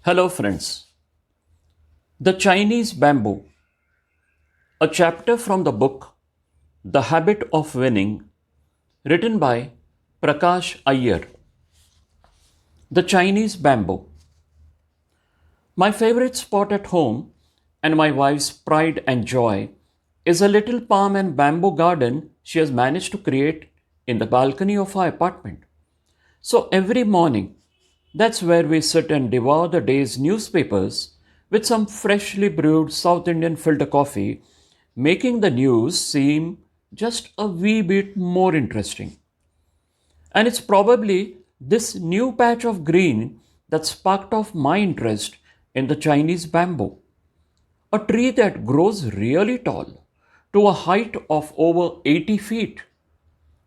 Hello, friends. The Chinese Bamboo, a chapter from the book The Habit of Winning, written by Prakash Iyer. The Chinese Bamboo. My favorite spot at home and my wife's pride and joy is a little palm and bamboo garden she has managed to create in the balcony of our apartment. So every morning, that's where we sit and devour the day's newspapers with some freshly brewed South Indian filter coffee, making the news seem just a wee bit more interesting. And it's probably this new patch of green that sparked off my interest in the Chinese bamboo, a tree that grows really tall to a height of over 80 feet.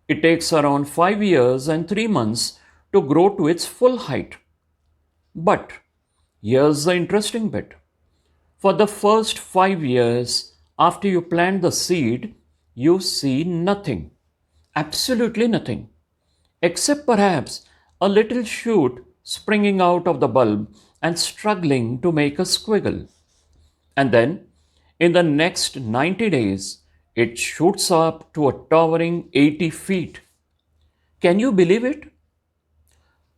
It takes around 5 years and 3 months to grow to its full height. But here's the interesting bit. For the first 5 years after you plant the seed, you see nothing, absolutely nothing, except perhaps a little shoot springing out of the bulb and struggling to make a squiggle. And then, in the next 90 days, it shoots up to a towering 80 feet. Can you believe it?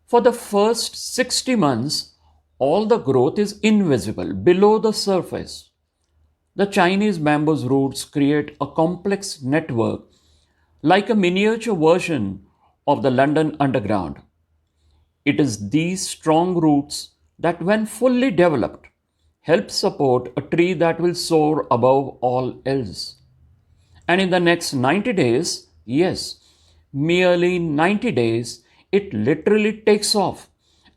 For the first 60 months, all the growth is invisible below the surface. The Chinese bamboo's roots create a complex network like a miniature version of the London Underground. It is these strong roots that, when fully developed, help support a tree that will soar above all else. And in the next 90 days, yes, merely 90 days, it literally takes off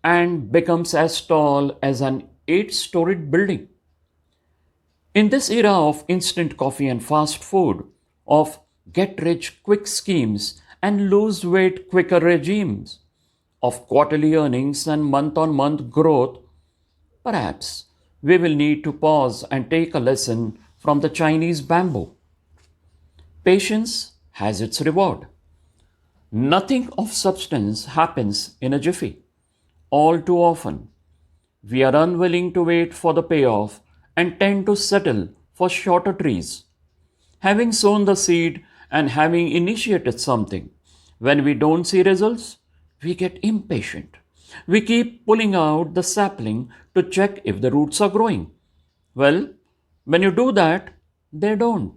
and becomes as tall as an 8 storied building. In this era of instant coffee and fast food, of get rich quick schemes and lose weight quicker regimes, of quarterly earnings and month on month growth, perhaps we will need to pause and take a lesson from the Chinese bamboo. Patience has its reward. Nothing of substance happens in a jiffy. All too often, we are unwilling to wait for the payoff and tend to settle for shorter trees. Having sown the seed and having initiated something, when we don't see results, we get impatient. We keep pulling out the sapling to check if the roots are growing. Well, when you do that, they don't.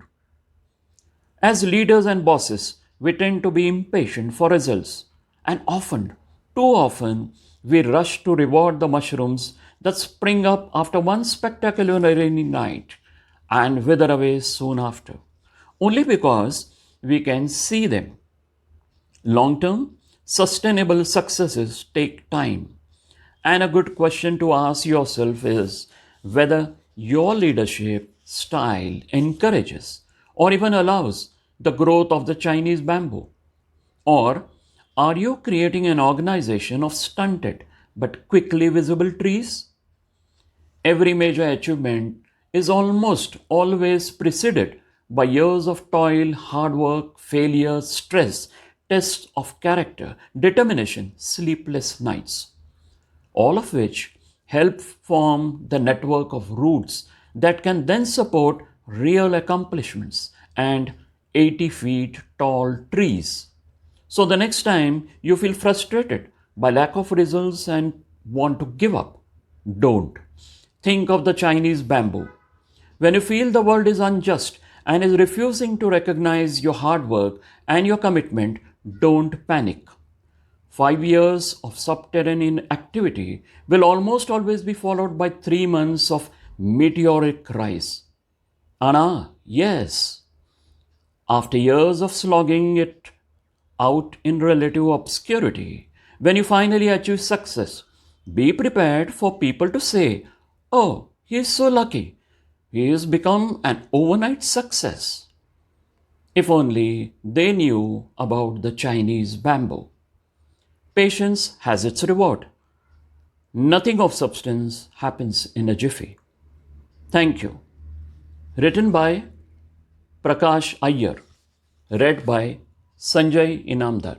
As leaders and bosses, we tend to be impatient for results, and often, too often, we rush to reward the mushrooms that spring up after one spectacular rainy night and wither away soon after, only because we can see them. Long term, sustainable successes take time. And a good question to ask yourself is whether your leadership style encourages or even allows the growth of the Chinese bamboo. Or are you creating an organization of stunted but quickly visible trees? Every major achievement is almost always preceded by years of toil, hard work, failure, stress, tests of character, determination, sleepless nights, all of which help form the network of roots that can then support real accomplishments and 80 feet tall trees. So the next time you feel frustrated by lack of results and want to give up, don't. Think of the Chinese bamboo. When you feel the world is unjust and is refusing to recognize your hard work and your commitment, don't panic. 5 years of subterranean activity will almost always be followed by 3 months of meteoric rise. Anna, yes, after years of slogging it out in relative obscurity, when you finally achieve success, be prepared for people to say, "Oh, he is so lucky. He has become an overnight success." If only they knew about the Chinese bamboo. Patience has its reward. Nothing of substance happens in a jiffy. Thank you. Written by Prakash Iyer. Read by Sanjay Inamdar.